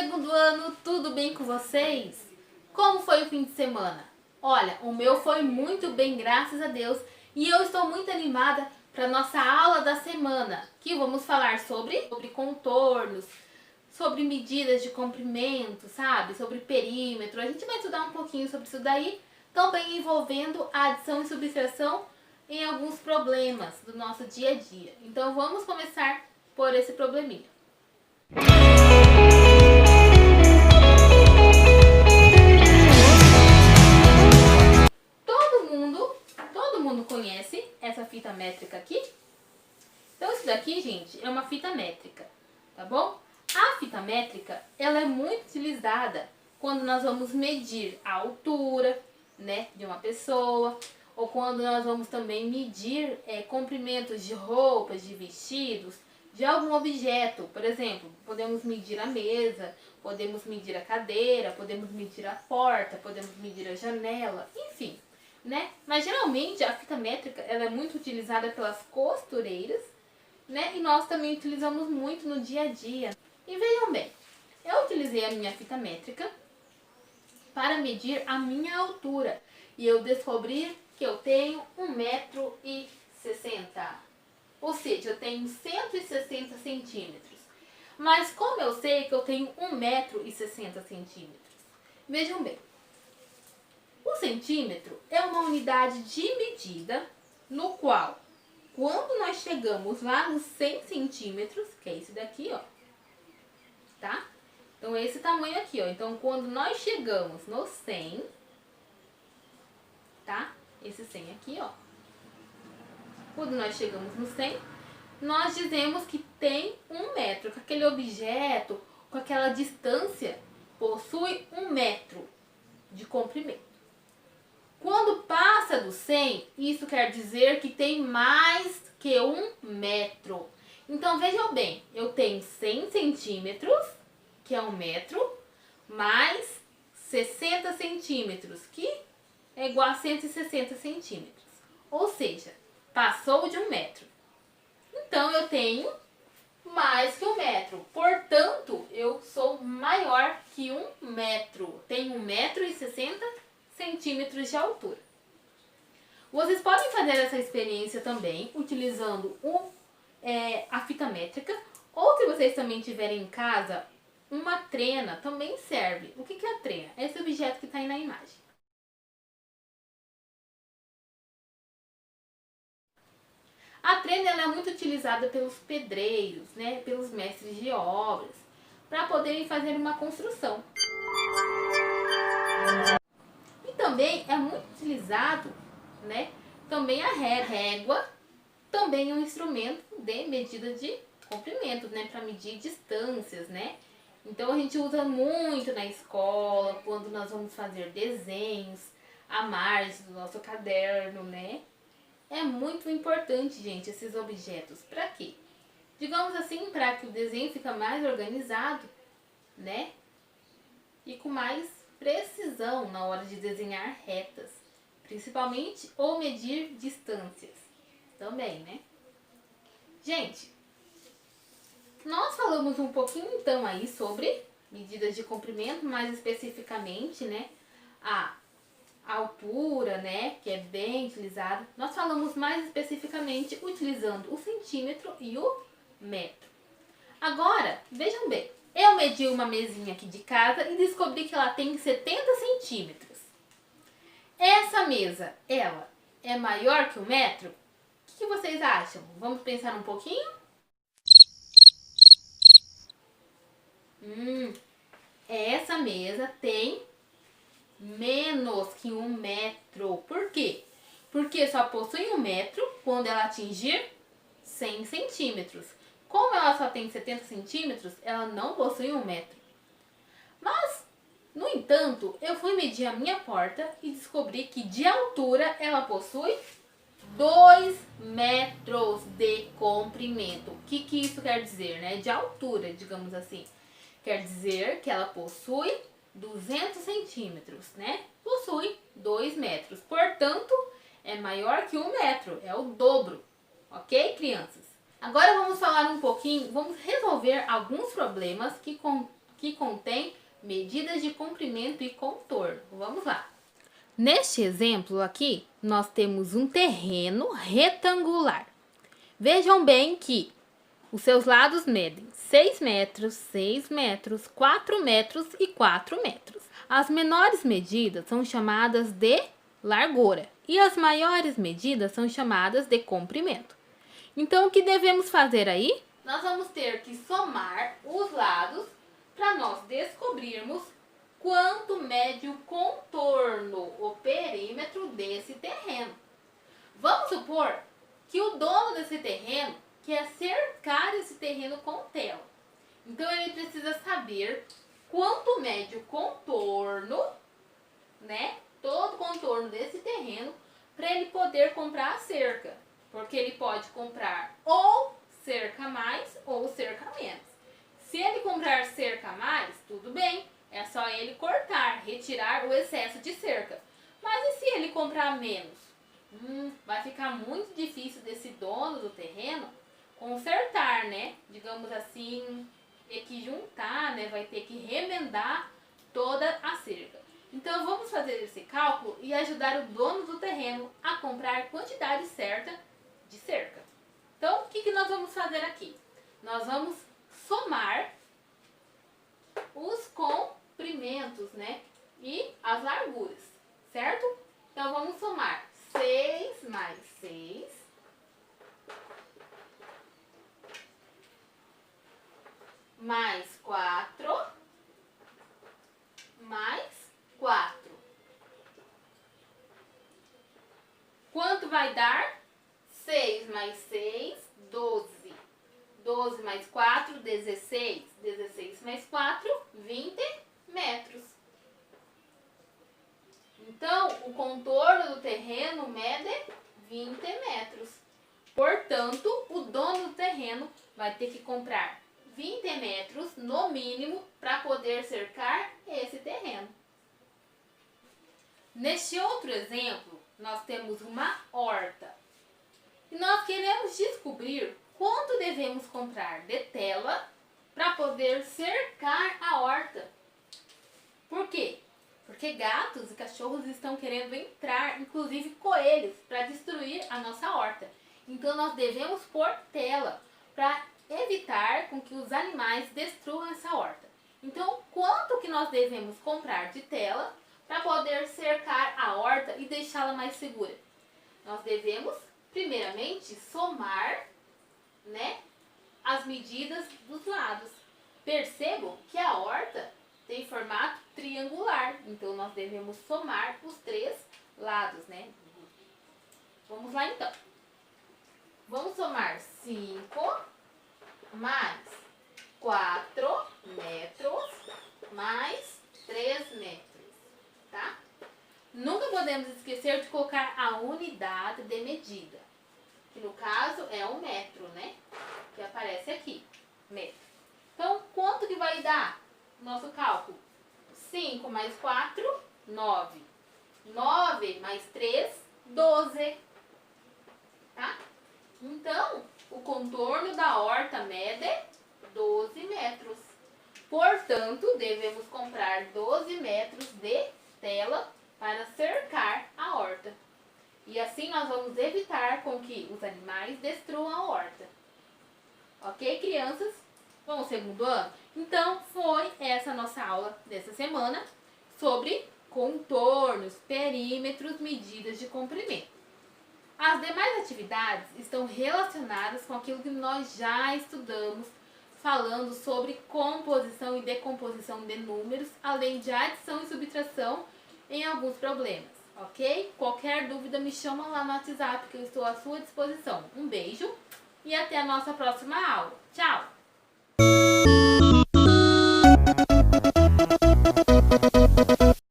segundo ano, tudo bem com vocês? Como foi o fim de semana? Olha, o meu foi muito bem, graças a Deus, e eu estou muito animada para nossa aula da semana, que vamos falar sobre contornos, sobre medidas de comprimento, sabe? Sobre perímetro. A gente vai estudar um pouquinho sobre isso daí, também envolvendo a adição e subtração em alguns problemas do nosso dia a dia. Então vamos começar por esse probleminha. Todo mundo conhece essa fita métrica aqui? Então isso daqui, gente, é uma fita métrica, tá bom? A fita métrica, ela é muito utilizada quando nós vamos medir a altura, né, de uma pessoa, ou quando nós vamos também medir comprimentos de roupas, de vestidos, de algum objeto. Por exemplo, podemos medir a mesa, podemos medir a cadeira, podemos medir a porta, podemos medir a janela, enfim, né? Mas geralmente a fita métrica ela é muito utilizada pelas costureiras, né? E nós também utilizamos muito no dia a dia. E vejam bem, eu utilizei a minha fita métrica para medir a minha altura e eu descobri que eu tenho 1,60 m. Ou seja, eu tenho 160 centímetros. Mas como eu sei que eu tenho 1,60 m? Vejam bem, o centímetro é uma unidade de medida no qual, quando nós chegamos lá nos 100 centímetros, que é esse daqui, ó, tá? Então, esse tamanho aqui, ó. Então, quando nós chegamos no 100, tá? Esse 100 aqui, ó. Quando nós chegamos no 100, nós dizemos que tem 1 metro, que aquele objeto, com aquela distância, possui 1 metro de comprimento. Quando passa do 100, isso quer dizer que tem mais que 1 metro. Então, vejam bem, eu tenho 100 centímetros, que é 1 metro, mais 60 centímetros, que é igual a 160 centímetros. Ou seja, passou de 1 metro. Então, eu tenho mais que 1 metro. Portanto, eu sou maior que 1 metro. Tenho 1,60 m centímetros de altura. Vocês podem fazer essa experiência também utilizando a fita métrica, ou se vocês também tiverem em casa uma trena, também serve. O que é a trena? É esse objeto que está aí na imagem. A trena ela é muito utilizada pelos pedreiros, né, pelos mestres de obras, para poderem fazer uma construção. Também é muito utilizado, né, também a régua, também é um instrumento de medida de comprimento, né, para medir distâncias, né. Então a gente usa muito na escola, quando nós vamos fazer desenhos, à margem do nosso caderno, né. É muito importante, gente, esses objetos. Para quê? Digamos assim, para que o desenho fique mais organizado, né, e com mais precisão na hora de desenhar retas, principalmente, ou medir distâncias também, né? Gente, nós falamos um pouquinho então aí sobre medidas de comprimento, mais especificamente, né, a altura, né, que é bem utilizada. Nós falamos mais especificamente utilizando o centímetro e o metro. Agora, vejam bem, eu medi uma mesinha aqui de casa e descobri que ela tem 70 centímetros. Essa mesa, ela é maior que 1 metro? O que vocês acham? Vamos pensar um pouquinho? Essa mesa tem menos que 1 metro. Por quê? Porque só possui 1 metro quando ela atingir 100 centímetros. Como ela só tem 70 centímetros, ela não possui 1 metro. Mas, no entanto, eu fui medir a minha porta e descobri que de altura ela possui 2 metros de comprimento. O que isso quer dizer, né? De altura, digamos assim. Quer dizer que ela possui 200 centímetros, né? Possui 2 metros. Portanto, é maior que 1 metro. É o dobro. Ok, crianças? Agora vamos falar um pouquinho, vamos resolver alguns problemas que que contém medidas de comprimento e contorno. Vamos lá. Neste exemplo aqui, nós temos um terreno retangular. Vejam bem que os seus lados medem 6 metros, 6 metros, 4 metros e 4 metros. As menores medidas são chamadas de largura e as maiores medidas são chamadas de comprimento. Então, o que devemos fazer aí? Nós vamos ter que somar os lados para nós descobrirmos quanto mede o contorno, o perímetro desse terreno. Vamos supor que o dono desse terreno quer cercar esse terreno com tela. Então, ele precisa saber quanto mede o contorno, né? Todo o contorno desse terreno, para ele poder comprar a cerca. Porque ele pode comprar ou cerca mais ou cerca menos. Se ele comprar cerca mais, tudo bem. É só ele cortar, retirar o excesso de cerca. Mas e se ele comprar menos? Vai ficar muito difícil desse dono do terreno consertar, né? Digamos assim, ter que juntar, né? Vai ter que remendar toda a cerca. Então, vamos fazer esse cálculo e ajudar o dono do terreno a comprar a quantidade certa de cerca. Então, o que nós vamos fazer aqui? Nós vamos somar os comprimentos, né? E as larguras, certo? Então, vamos somar 6 mais 6 mais 4 mais 4. Quanto vai dar? 6 mais 6, 12. 12 mais 4, 16. 16 mais 4, 20 metros. Então, o contorno do terreno mede 20 metros. Portanto, o dono do terreno vai ter que comprar 20 metros no mínimo para poder cercar esse terreno. Neste outro exemplo, nós temos uma horta. E nós queremos descobrir quanto devemos comprar de tela para poder cercar a horta. Por quê? Porque gatos e cachorros estão querendo entrar, inclusive coelhos, para destruir a nossa horta. Então, nós devemos pôr tela para evitar com que os animais destruam essa horta. Então, quanto que nós devemos comprar de tela para poder cercar a horta e deixá-la mais segura? Nós devemos, primeiramente, somar, né, as medidas dos lados. Percebam que a horta tem formato triangular, então nós devemos somar os 3 lados, né? Vamos lá então. Vamos somar 5 mais 4 metros mais 3 metros, tá? Nunca podemos esquecer de colocar a unidade de medida, que no caso é o metro, né? Que aparece aqui, metro. Então, quanto que vai dar nosso cálculo? 5 mais 4, 9. 9 mais 3, 12. Tá? Então, o contorno da horta mede 12 metros. Portanto, devemos comprar 12 metros de tela para cercar a horta. E assim nós vamos evitar com que os animais destruam a horta. Ok, crianças? Vamos ao segundo ano? Então, foi essa nossa aula dessa semana sobre contornos, perímetros, medidas de comprimento. As demais atividades estão relacionadas com aquilo que nós já estudamos, falando sobre composição e decomposição de números, além de adição e subtração em alguns problemas, ok? Qualquer dúvida me chama lá no WhatsApp que eu estou à sua disposição. Um beijo e até a nossa próxima aula. Tchau!